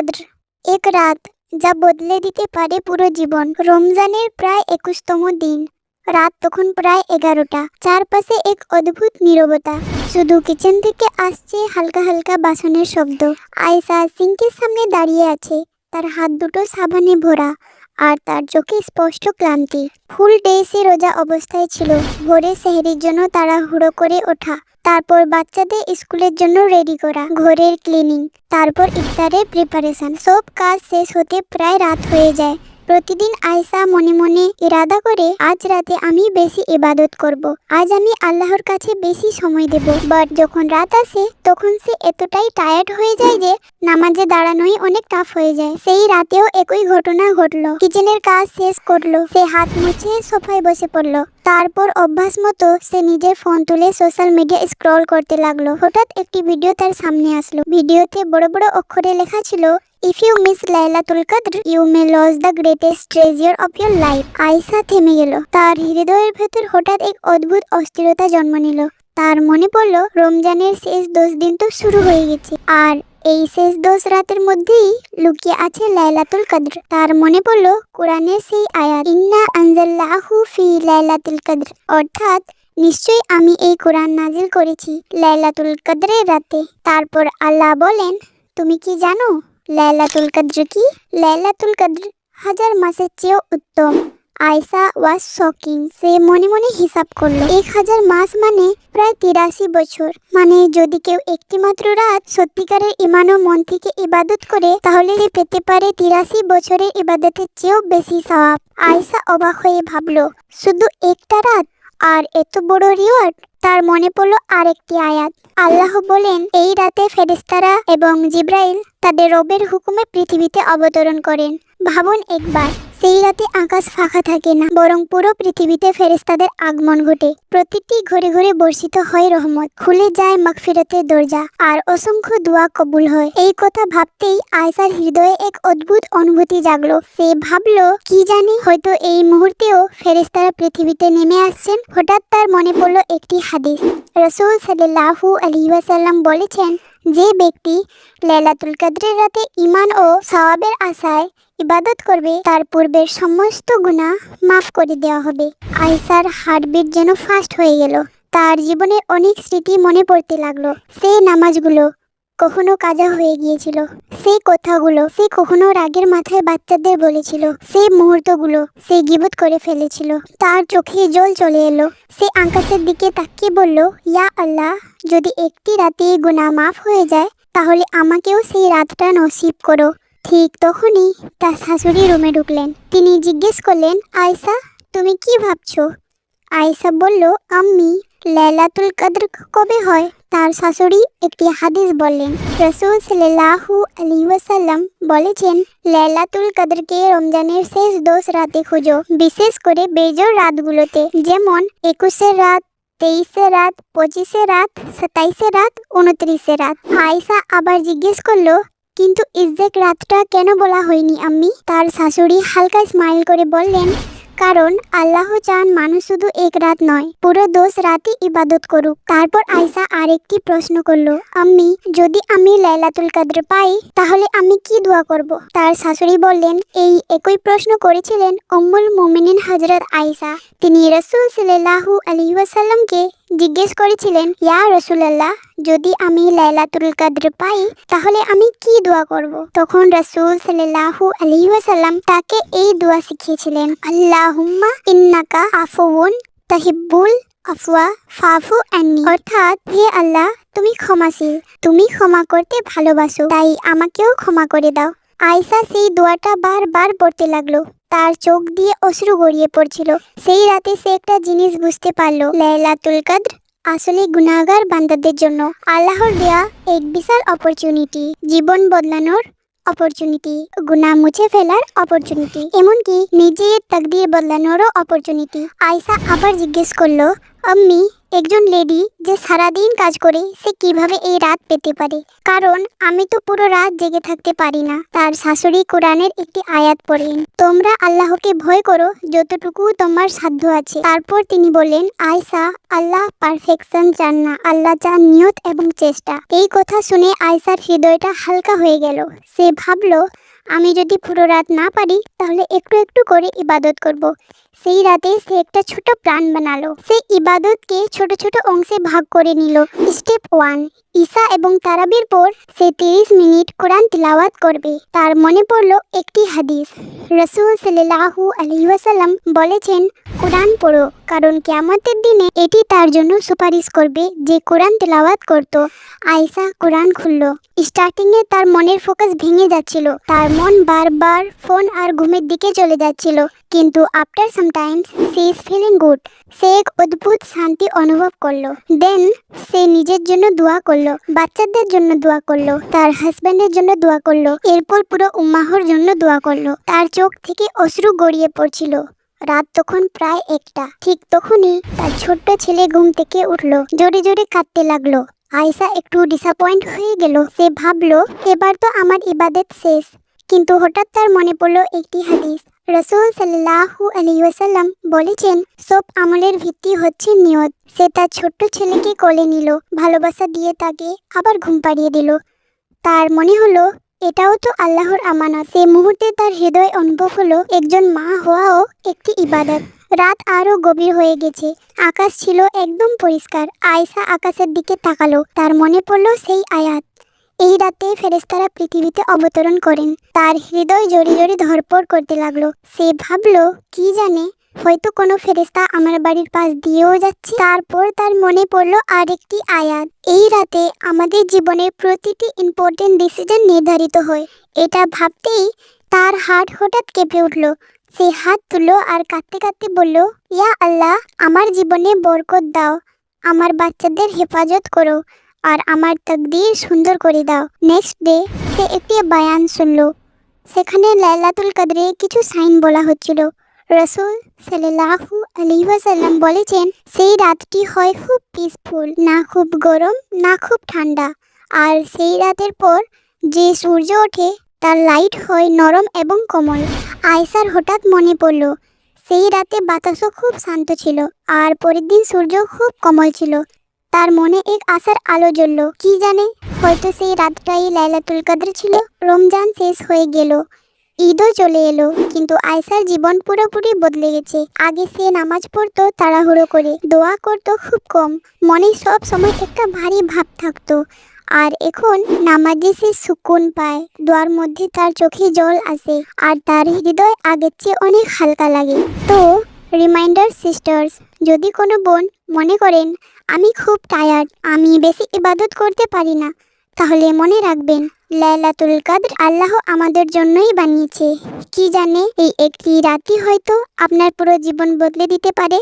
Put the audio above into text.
কদর, এক রাত যা বদলে দিতে পারে পুরো জীবন। রমজানের প্রায় 21তম দিন। রাত তখন প্রায় 11টা। চারপাশে এক অদ্ভুত নীরবতা। শুধু কিচেন থেকে আসছে হালকা হালকা বাসনের শব্দ। আয়েশা সিঙ্কের সামনে দাঁড়িয়ে আছে, তার হাত দুটো সাবানে ভরা, আর তার চোখে স্পষ্ট ক্লান্তি। ফুল ডে সে রোজা অবস্থায় ছিল। ভোরে সেহরির জন্য তাড়াহুড়ো করে ওঠা, তারপর বাচ্চাদের স্কুলের জন্য রেডি করা, ঘরের ক্লিনিং, তারপর ইফতারের প্রিপারেশন। সব কাজ শেষ হতে প্রায় রাত হয়ে যায়। প্রতিদিন আয়েশা মনে মনে ইরাদা করে, আজ রাতে আমি বেশি ইবাদত করব, আজ আমি আল্লাহর কাছে বেশি সময় দেব। বাট যখন রাত আসে তখন সে এতটাই টায়ার্ড হয়ে যায় যে নামাজে দাঁড়ানোই অনেক টাফ হয়ে যায়। সেই রাতেও একই ঘটনা ঘটলো। কিচেনের কাজ শেষ করলো, সে হাত মুছে সোফায় বসে পড়লো। তারপর অভ্যাস মতো সে নিজের ফোন তুলে সোশ্যাল মিডিয়া স্ক্রল করতে লাগলো। হঠাৎ একটি ভিডিও তার সামনে আসলো। ভিডিওতে বড় বড় অক্ষরে লেখা ছিল, if you miss Laylatul Qadr you may lose the greatest treasure of your life. Ayesha থেমে গেল। তার হৃদয়ের ভেতর হঠাৎ এক অদ্ভুত অস্থিরতা জন্ম নিল। তার মনে পড়ল, রমজানের শেষ 10 দিন তো শুরু হয়ে গেছে, আর এই শেষ 10 রাতের মধ্যেই লুকিয়ে আছে লাইলাতুল কদর। তার মনে পড়ল কোরআনের সেই আয়াত, ইন্না আনজালনাহু ফি লাইলাতুল কদর, অর্থাৎ নিশ্চয়ই আমি এই কোরআন নাজিল করেছি লাইলাতুল কদরের রাতে। তারপর আল্লাহ বলেন, তুমি কি জানো লাইলাতুল কদর কি? লাইলাতুল কদর 1000 মাসের চেয়েও উত্তম। আয়েশা ওয়াজ শকিং। সে মনে মনে হিসাব করলো, 1000 মাস মানে প্রায় 83 বছর। মানে যদি কেউ একটি মাত্র রাত সত্যিকারের ইমান ও মন থেকে ইবাদত করে, তাহলে সে পেতে পারে 83 বছরের ইবাদতের চেয়েও বেশি সওয়াব। আয়েশা অবাক হয়ে ভাবলো, শুধু একটা রাত আর এত বড় রিওয়ার্ড? তার মনে পড়লো আরেকটি আয়াত। আল্লাহ বলেন, এই রাতে ফেরেশতারা এবং জিবরাইল তাদের রবের হুকুমে পৃথিবীতে অবতরণ করেন। ভাবুন একবার, সেই রাতে আকাশ ফাঁকা থাকে না, বরং পুরো পৃথিবীতে ফেরেশতাদের আগমন ঘটে। প্রতিটি ঘরে ঘরে বর্ষিত হয় রহমত, খুলে যায় মাগফিরাতের দরজা, আর অসংখ্য দোয়া কবুল হয়। এই কথা ভাবতেই আয়েশার হৃদয়ে এক অদ্ভুত অনুভূতি জাগলো। সে ভাবলো, কি জানি, হয়তো এই মুহূর্তেও ফেরেশতারা পৃথিবীতে নেমে আসছেন। হঠাৎ তার মনে পড়লো একটি হাদিস। রাসূল সাল্লাল্লাহু আলাইহি ওয়াসাল্লাম বলেছেন, যে ব্যক্তি লাইলাতুল কদরের রাতে ঈমান ও সওয়াবের আশায় ইবাদত করবে, তার পূর্বের সমস্ত গুনাহ মাফ করে দেওয়া হবে। আয়েশার হার্টবিট যেন ফাস্ট হয়ে গেল। তার জীবনের অনেক স্মৃতি মনে পড়তে লাগলো। সেই নামাজগুলো কখনো কাজা হয়ে গিয়েছিল, সেই কথাগুলো সে কখনো রাগের মাথায় বাচ্চাদের বলেছিল, সেই মুহূর্তগুলো সে গীবত করে ফেলেছিল। তার চোখে জল চলে এলো। সে আকাশের দিকে তাকিয়ে বলল, ইয়া আল্লাহ, যদি একটি রাতে গুনাহ মাফ হয়ে যায়, তাহলে আমাকেও সেই রাতটা নসিব করো। ঠিক তখনই তার শাশুড়ি রুমে ঢুকলেন। তিনি জিজ্ঞেস করলেন, আয়েশা, তুমি কি ভাবছো? আয়েশা বলল, আম্মি, লাইলাতুল কদর কবে হয়? তার শাশুড়ি একটি হাদিস বললেন। রাসূল সাল্লাল্লাহু আলাইহি ওয়াসাল্লাম বলেছেন, লাইলাতুল কদরকে রমজানের শেষ 10 রাতে খোঁজো, বিশেষ করে বেজোড় রাতগুলোতে, যেমন 21 রাত, 23 রাত, 25 রাত, 27 রাত, 29 রাত। আয়েশা আবার জিজ্ঞেস করলো, কিন্তু এক্সাক্ট রাতটা কেন বলা হয়নি আম্মি? তার শাশুড়ি হালকা স্মাইল করে বললেন, কারণ আল্লাহ চান মানুষ শুধু এক রাত নয়, পুরো 10 রাতই ইবাদত করুক। তারপর আয়েশা আরেকটি প্রশ্ন করলো, আম্মি, যদি আমি লাইলাতুল কদর পাই, তাহলে আমি কি দোয়া করব? তার শাশুড়ি বললেন, এই একই প্রশ্ন করেছিলেন উম্মুল মুমিনিন হযরত আয়েশা। তিনি রাসূল সাল্লাল্লাহু আলাইহি ওয়াসাল্লামকে জিজ্ঞেস করেছিলেন, ইয়া রাসূলুল্লাহ, যদি আমি লাইলাতুল কদর পাই, তাহলে আমি কি দোয়া করব? তখন রাসূল সাল্লাল্লাহু আলাইহি ওয়াসাল্লাম তাকে এই দোয়া শিখিয়েছিলেন, আল্লাহুম্মা ইন্নাকা আফুউন তুহিব্বুল আফওয়া ফাফু আন্নি, অর্থাৎ, হে আল্লাহ, তুমি ক্ষমাশীল, তুমি ক্ষমা করতে ভালোবাসো, তাই আমাকেও ক্ষমা করে দাও। আয়েশা সেই দোয়াটা বারবার পড়তে লাগলো। তার চোখ দিয়ে অশ্রু গড়িয়ে পড়ছিল। সেই রাতে সে একটা জিনিস বুঝতে পারলো, লাইলাতুল কদর আসলে গুনাহগার বান্দাদের জন্য আল্লাহর দেয়া এক বিশাল অপরচুনিটি, জীবন বদলানোর অপরচুনিটি, গুনাহ মুছে ফেলার অপরচুনিটি, এমনকি নিজের তাকদীর বদলানোরও অপরচুনিটি। আয়েশা আবার জিজ্ঞেস করলো, আম্মি, একজন লেডি যে সারাদিন কাজ করে সে কিভাবে এই রাত পেতে পারে, কারণ আমি তো পুরো রাত জেগে থাকতে পারি না। তার শাশুড়ি কোরআনের একটি আয়াত পড়লেন, তোমরা আল্লাহকে ভয় করো যতটুকু তোমার সাধ্য আছে। তারপর তিনি বললেন, আয়সা, আল্লাহ পারফেকশন চান না, আল্লাহ চান নিয়ত এবং চেষ্টা। এই কথা শুনে আয়সার হৃদয়টা হালকা হয়ে গেল। সে ভাবলো, আমি যদি পুরো রাত না পারি তাহলে একটু একটু করে ইবাদত করব। সেই রাতে সে একটা ছোট প্ল্যান বানালো। সে ইবাদতকে ছোট ছোট অংশে ভাগ করে নিল। স্টেপ 1, ঈশা এবং তারাবির পর সে 30 মিনিট কোরআন তিলাওয়াত করবে। তার মনে পড়ল একটি হাদিস, রাসূল সাল্লাল্লাহু আলাইহি ওয়াসাল্লাম বলেছেন, কোরআন পড়ো, কারণ কিয়ামতের দিনে এটি তার জন্য সুপারিশ করবে যে কোরআন তিলাওয়াত করত। আয়েশা কোরআন খুলল। স্টার্টিংয়ে তার মনের ফোকাস ভেঙে যাচ্ছিল। তার মন বারবার ফোন আর ঘুমের দিকে চলে যাচ্ছিল, কিন্তু after some times she is feeling good. সে এক অদ্ভুত শান্তি অনুভব করলো। দেন সে নিজের জন্য দোয়া করলো, বাচ্চাদের জন্য দোয়া করলো, তার হাজব্যান্ডের জন্য দোয়া করলো, এরপর পুরো উম্মাহর জন্য দোয়া করলো। তার চোখ থেকে অশ্রু গড়িয়ে পড়ছিল। রাত তখন প্রায় 1টা। ঠিক তখনই তার ছোট্ট ছেলে ঘুম থেকে উঠলো, জোরে জোরে কাঁদতে লাগলো। আয়েশা একটু ডিসঅ্যাপয়েন্ট হয়ে গেল। সে ভাবলো, এবার তো আমার ইবাদত শেষ। কিন্তু হঠাৎ তার মনে পড়লো একটি হাদিস, রাসূল সাল্লাল্লাহু আলাইহি ওয়াসাল্লাম বলেছেন, সব আমলের ভিত্তি হচ্ছে নিয়ত। সে তার ছোট্ট ছেলেকে কোলে নিল, ভালোবাসা দিয়ে তাকে আবার ঘুম পাড়িয়ে দিল। তার মনে হলো এটাও তো আল্লাহর আমানত। সে মুহূর্তে তার হৃদয় অনুভব হলো একজন মা হওয়াও একটি ইবাদত। রাত আরো গভীর হয়ে গেছে। আকাশ ছিল একদম পরিষ্কার। আয়েশা আকাশের দিকে তাকালো। তার মনে পড়লো সেই আয়াত, এই রাতে ফেরেশতারা পৃথিবীতে অবতরণ করেন। তার হৃদয় জোরে জোরে ধড়পড় করতে লাগলো। সে ভাবলো, কি জানে, হয়তো কোনো ফেরেশতা আমার বাড়ির পাশ দিয়েও যাচ্ছে। তারপর তার মনে পড়লো আরেকটি আয়াত, এই রাতে আমাদের জীবনের প্রতিটি ইম্পর্টেন্ট ডিসিশন নির্ধারিত হয়। এটা ভাবতেই তার হার্ট হঠাৎ কেঁপে উঠল। সে হাত তুললো আর কাঁদতে কাঁদতে বলল, ইয়া আল্লাহ, আমার জীবনে বরকত দাও, আমার বাচ্চাদের হেফাজত করো, আর আমার তাকদীর সুন্দর করে দাও। নেক্সট ডে সে একটি বায়ান শুনল। সেখানে লাইলাতুল কদরে কিছু সাইন বলা হচ্ছিল। রাসূল সাল্লাল্লাহু আলাইহি ওয়াসাল্লাম বলেছেন, সেই রাতটি হয় খুব পিসফুল, না খুব গরম না খুব ঠান্ডা। আর সেই রাতের পর যে সূর্য ওঠে তার লাইট হয় নরম এবং কোমল। আয়েশার হঠাৎ মনে পড়ল, সেই রাতে বাতাসও খুব শান্ত ছিল, আর পরের দিন সূর্য খুব কোমল ছিল। তার মনে এক আশার আলো জ্বলল। কি জানে, হয়তো সেই রাতটাই লাইলাতুল কদর ছিল। রমজান শেষ হয়ে গেল, ঈদও চলে এলো, কিন্তু আয়েশার জীবন পুরোপুরি বদলে গেছে। আগে সে নামাজ পড়তো তাড়াহুড়ো করে, দোয়া করতো খুব কম, মনে সব সময় একটা ভারী ভাব থাকতো। আর এখন নামাজে সে সুকুন পায়, দোয়ার মধ্যে তার চোখে জল আসে, আর তার হৃদয় আগের চেয়ে অনেক হালকা লাগে। তো রিমাইন্ডার সিস্টার্স, যদি কোনো বোন মনে করেন আমি খুব টায়ার্ড, আমি বেশি ইবাদত করতে পারি না, তাহলে মনে রাখবেন লাইলাতুল কদর আল্লাহ আমাদের জন্যই বানিয়েছে। কি জানে, এই একটি রাতই হয়তো আপনার পুরো জীবন বদলে দিতে পারে।